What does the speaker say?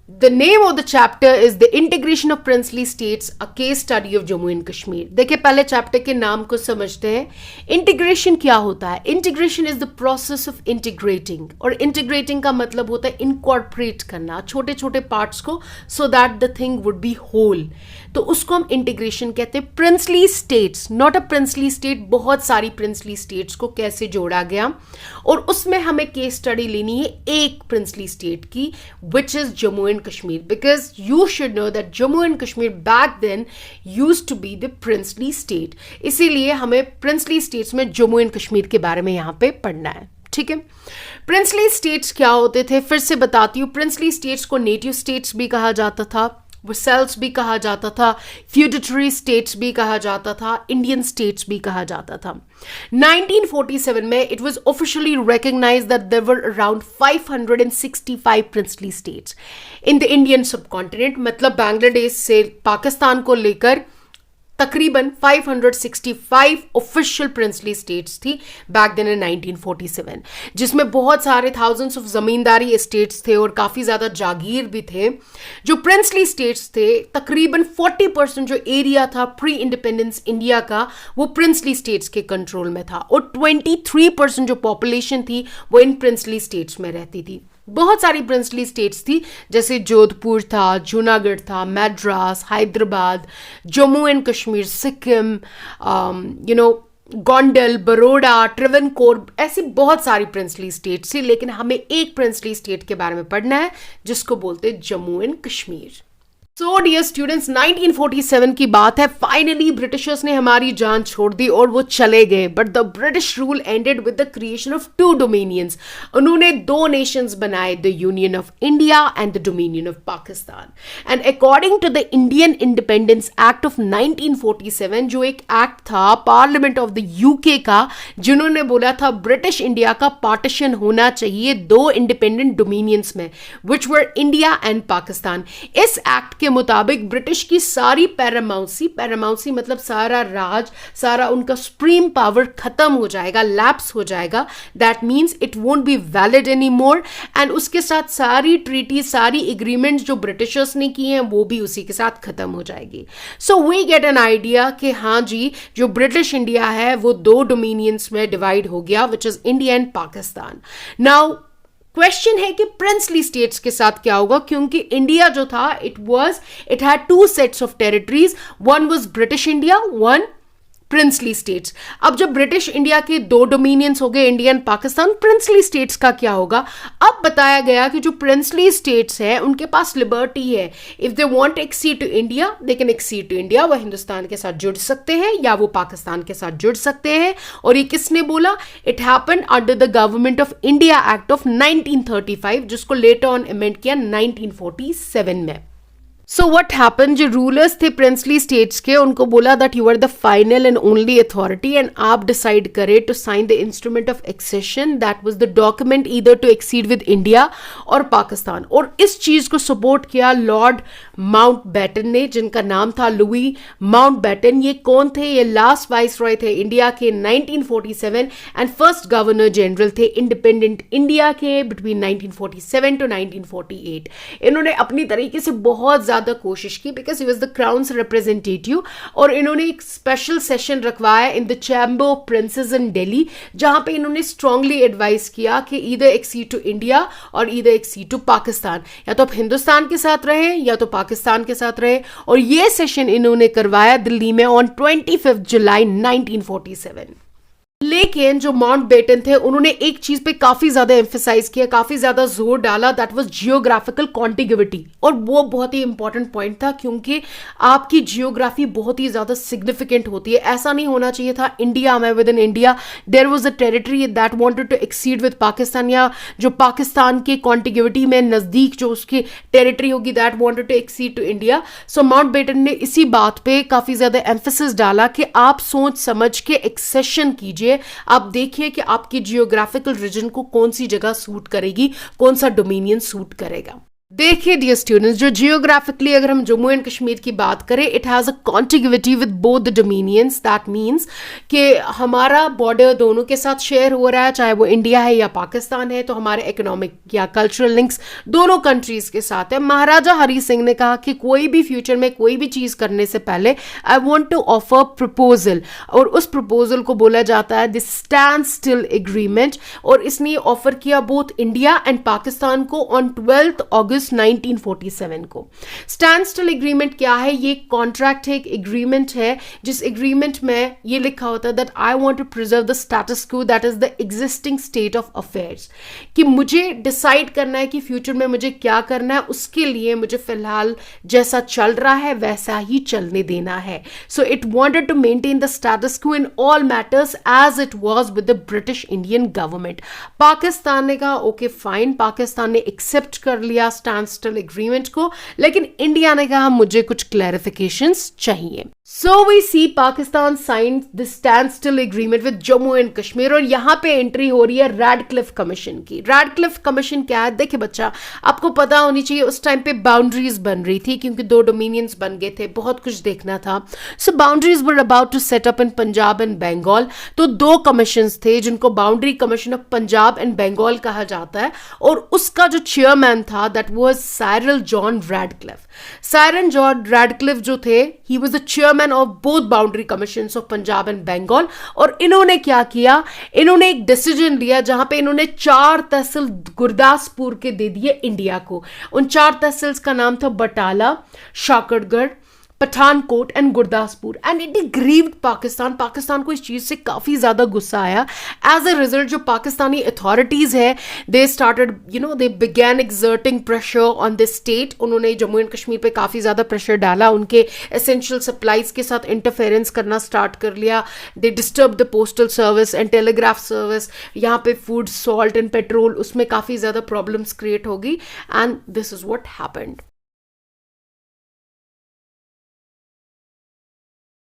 The name of the chapter is The Integration of Princely States, a case study of Jammu and Kashmir. देखिए पहले chapter के नाम को समझते हैं. इंटीग्रेशन क्या होता है? Integration is the process of integrating, और इंटीग्रेटिंग का मतलब होता है इनकॉर्पोरेट करना छोटे छोटे पार्ट्स को, so that the thing would be whole. तो उसको हम इंटीग्रेशन कहते हैं. Princely states, not a princely state, बहुत सारी प्रिंसली स्टेट्स को कैसे जोड़ा गया, और उसमें हमें केस स्टडी लेनी है एक प्रिंसली स्टेट की, which is Jammu and Kashmir, because you should know that Jammu and Kashmir back then used to be the princely state. इसीलिए हमें princely states में जम्मू एंड कश्मीर के बारे में यहाँ पे पढ़ना है. ठीक है. प्रिंसली स्टेट्स क्या होते थे फिर से बताती हूँ. प्रिंसली स्टेट्स को नेटिव स्टेट्स भी कहा जाता था, वसेल्स भी कहा जाता था, फ्यूडिटरी स्टेट्स भी कहा जाता था, इंडियन स्टेट्स भी कहा जाता था. 1947 में it was officially recognised that there were around 565 princely states in the Indian subcontinent. मतलब बांग्लादेश से पाकिस्तान को लेकर तकरीबन 565 ऑफिशियल प्रिंसली स्टेट्स थी बैक देन इन 1947, जिसमें बहुत सारे थाउजेंड्स ऑफ जमींदारी एस्टेट्स थे और काफ़ी ज़्यादा जागीर भी थे. जो प्रिंसली स्टेट्स थे, तकरीबन 40% जो एरिया था प्री इंडिपेंडेंस इंडिया का, वो प्रिंसली स्टेट्स के कंट्रोल में था, और 23% जो पॉपुलेशन थी वो इन प्रिंसली स्टेट्स में रहती थी. बहुत सारी प्रिंसली स्टेट्स थी, जैसे जोधपुर था, जूनागढ़ था, मद्रास, हैदराबाद, जम्मू एंड कश्मीर, सिक्किम, गोंडल, बरोड़ा, ट्रिवेनकोर, ऐसी बहुत सारी प्रिंसली स्टेट्स थी. लेकिन हमें एक प्रिंसली स्टेट के बारे में पढ़ना है जिसको बोलते हैं Jammu and Kashmir. So dear students, 1947 की बात है. फाइनली ब्रिटिशर्स ने हमारी जान छोड़ दी और वो चले गए. But the British rule ended with the creation of 2 dominions. उन्होंने 2 नेशंस बनाए, the union of India and the dominion of Pakistan. And according to the Indian independence act of 1947, जो एक एक्ट था पार्लियामेंट ऑफ द यूके का, जिन्होंने बोला था British India का पार्टीशन होना चाहिए 2 इंडिपेंडेंट डोमिनियंस में, विच वर इंडिया एंड पाकिस्तान. इस एक्ट के मुताबिक ब्रिटिश की सारी पैरामाउंसी मतलब सारा राज, सारा उनका सुप्रीम पावर खत्म हो जाएगा, लैप्स हो जाएगा. That means it won't be valid any more. And उसके साथ सारी ट्रीटी, सारी एग्रीमेंट्स जो ब्रिटिशर्स ने की हैं वो भी उसी के साथ खत्म हो जाएगी. So we get an idea कि हाँ जी, जो ब्रिटिश इंडिया है वो 2 डोमिनियंस में डिवाइड हो गया, which is India and Pakistan. Now question है कि प्रिंसली स्टेट्स के साथ क्या होगा, क्योंकि इंडिया जो था it had 2 sets of territories. One was British India, one princely states. अब जब ब्रिटिश इंडिया के 2 डोमिनियंस हो गए, India and Pakistan, princely states का क्या होगा? अब बताया गया कि जो प्रिंसली स्टेट्स है उनके पास लिबर्टी है. If they want to accede to India, they can accede to India. वह हिंदुस्तान के साथ जुड़ सकते हैं या वो पाकिस्तान के साथ जुड़ सकते हैं. और ये किसने बोला? It happened under the government of India act of 1935, जिसको लेटर ऑन अमेंड किया 1947 में. सो व्हाट हैपन, जो रूलर्स थे प्रिंसली स्टेट्स के, उनको बोला that you are the final and only authority and आप डिसाइड करें to sign the instrument of accession. That was the document either to accede with India और पाकिस्तान. और इस चीज को सपोर्ट किया लॉर्ड माउंटबेटन ने, जिनका नाम था लुई माउंटबेटन. ये कौन थे? ये लास्ट वाइस रॉय थे इंडिया के 1947 एंड फर्स्ट गवर्नर जनरल थे इंडिपेंडेंट इंडिया के बिटवीन 1947 टू 1948. इन्होंने अपनी तरीके से बहुत ज्यादा कोशिश की, because he was the crowns representative. और इन्होंने एक स्पेशल सेशन रखवाया in the chamber of princess इन दिल्ली, जहां पे इन्होंने स्ट्रांगली एडवाइस किया कि ईदर एक्सीड टू इंडिया और ईदर एक्सीड टू पाकिस्तान. या तो आप हिंदुस्तान के साथ रहे या तो पाकिस्तान के साथ रहे. और ये सेशन इन्होंने करवाया दिल्ली में ऑन 25 जुलाई 1947. लेकिन जो माउंटबेटन थे उन्होंने एक चीज पे काफी ज्यादा एम्फेसाइज किया, काफी ज्यादा जोर डाला, दैट वाज जियोग्राफिकल कॉन्टिग्यूटी. और वो बहुत ही इंपॉर्टेंट पॉइंट था, क्योंकि आपकी जियोग्राफी बहुत ही ज्यादा सिग्निफिकेंट होती है. ऐसा नहीं होना चाहिए था इंडिया में within India there was a territory that wanted to accede with Pakistan, या जो पाकिस्तान के कॉन्टिग्यूटी में नजदीक जो उसकी टेरिटरी होगी that wanted to accede to India. So Mountbatten ने इसी बात पे काफी ज्यादा एम्फेसिस डाला कि आप सोच समझ के एक्सेशन कीजिए. आप देखिए कि आपकी जियोग्राफिकल रीजन को कौन सी जगह सूट करेगी, कौन सा डोमिनियन सूट करेगा. देखिए डियर स्टूडेंट्स, जो जियोग्राफिकली अगर हम जम्मू एंड कश्मीर की बात करें, it has a contiguity with both the dominions. That means कि हमारा बॉर्डर दोनों के साथ शेयर हो रहा है, चाहे वो इंडिया है या पाकिस्तान है, तो हमारे इकोनॉमिक या कल्चरल लिंक्स दोनों कंट्रीज के साथ है। महाराजा हरी सिंह ने कहा कि कोई भी फ्यूचर में कोई भी चीज़ करने से पहले I want to offer proposal, और उस प्रपोजल को बोला जाता है द स्टैंड स्टिल एग्रीमेंट, और इसने ऑफर किया बोथ इंडिया एंड पाकिस्तान को ऑन 12 अगस्त 1947 को। स्टैंड स्टिल एग्रीमेंट क्या है? ये कॉन्ट्रैक्ट है, एक एग्रीमेंट है, जिस एग्रीमेंट में ये लिखा होता है that I want to preserve the status quo, that is the existing state of affairs, कि मुझे डिसाइड करना है कि फ्यूचर में मुझे क्या करना है, उसके लिए मुझे फिलहाल जैसा चल रहा है वैसा ही चलने देना है। So it wanted to maintain the status quo in all matters as it was with the British Indian government. Pakistan ने कहा ओके फाइन, पाकिस्तान ने एक्सेप्ट कर लिया स्टैंड स्टिल एग्रीमेंट को, लेकिन इंडिया ने कहा मुझे कुछ क्लैरिफिकेशंस चाहिए। So we see Pakistan signed the standstill agreement with Jammu and Kashmir, और यहां पे एंट्री हो रही है रैडक्लिफ कमीशन की। रैडक्लिफ कमीशन क्या है? देखिए बच्चा, आपको पता होनी चाहिए उस टाइम पे बाउंड्रीज बन रही थी, क्योंकि दो डोमिनियंस बन गए थे, बहुत कुछ देखना था। So boundaries were about to set up in Punjab and Bengal. तो दो कमीशंस थे जिनको boundary commission of Punjab and Bengal कहा जाता है, और उसका जो चेयरमैन था that was Cyril John Radcliffe. Cyril John Radcliffe जो थे, he was the chairman of both boundary commissions of Punjab and Bengal. और इन्होंने क्या किया? इन्होंने एक डिसीजन लिया जहां पे इन्होंने 4 तहसील गुरदासपुर के दे दिए इंडिया को। उन 4 तहसील्स का नाम था Batala, Shakargarh, Pathankot and Gurdaspur, and it grieved Pakistan. Pakistan को इस चीज से काफी ज्यादा गुस्सा आया। एज अ रिजल्ट जो पाकिस्तानी अथॉरिटीज है, they started they began exerting pressure on this state. उन्होंने जम्मू एंड कश्मीर पे काफी ज्यादा प्रेशर डाला, उनके एसेंशियल सप्लाईज के साथ इंटरफेरेंस करना स्टार्ट कर लिया। They disturb the postal service and telegraph service. यहाँ पे फूड, सॉल्ट एंड पेट्रोल, उसमें काफी ज्यादा प्रॉब्लम्स क्रिएट होगी, and this is what happened.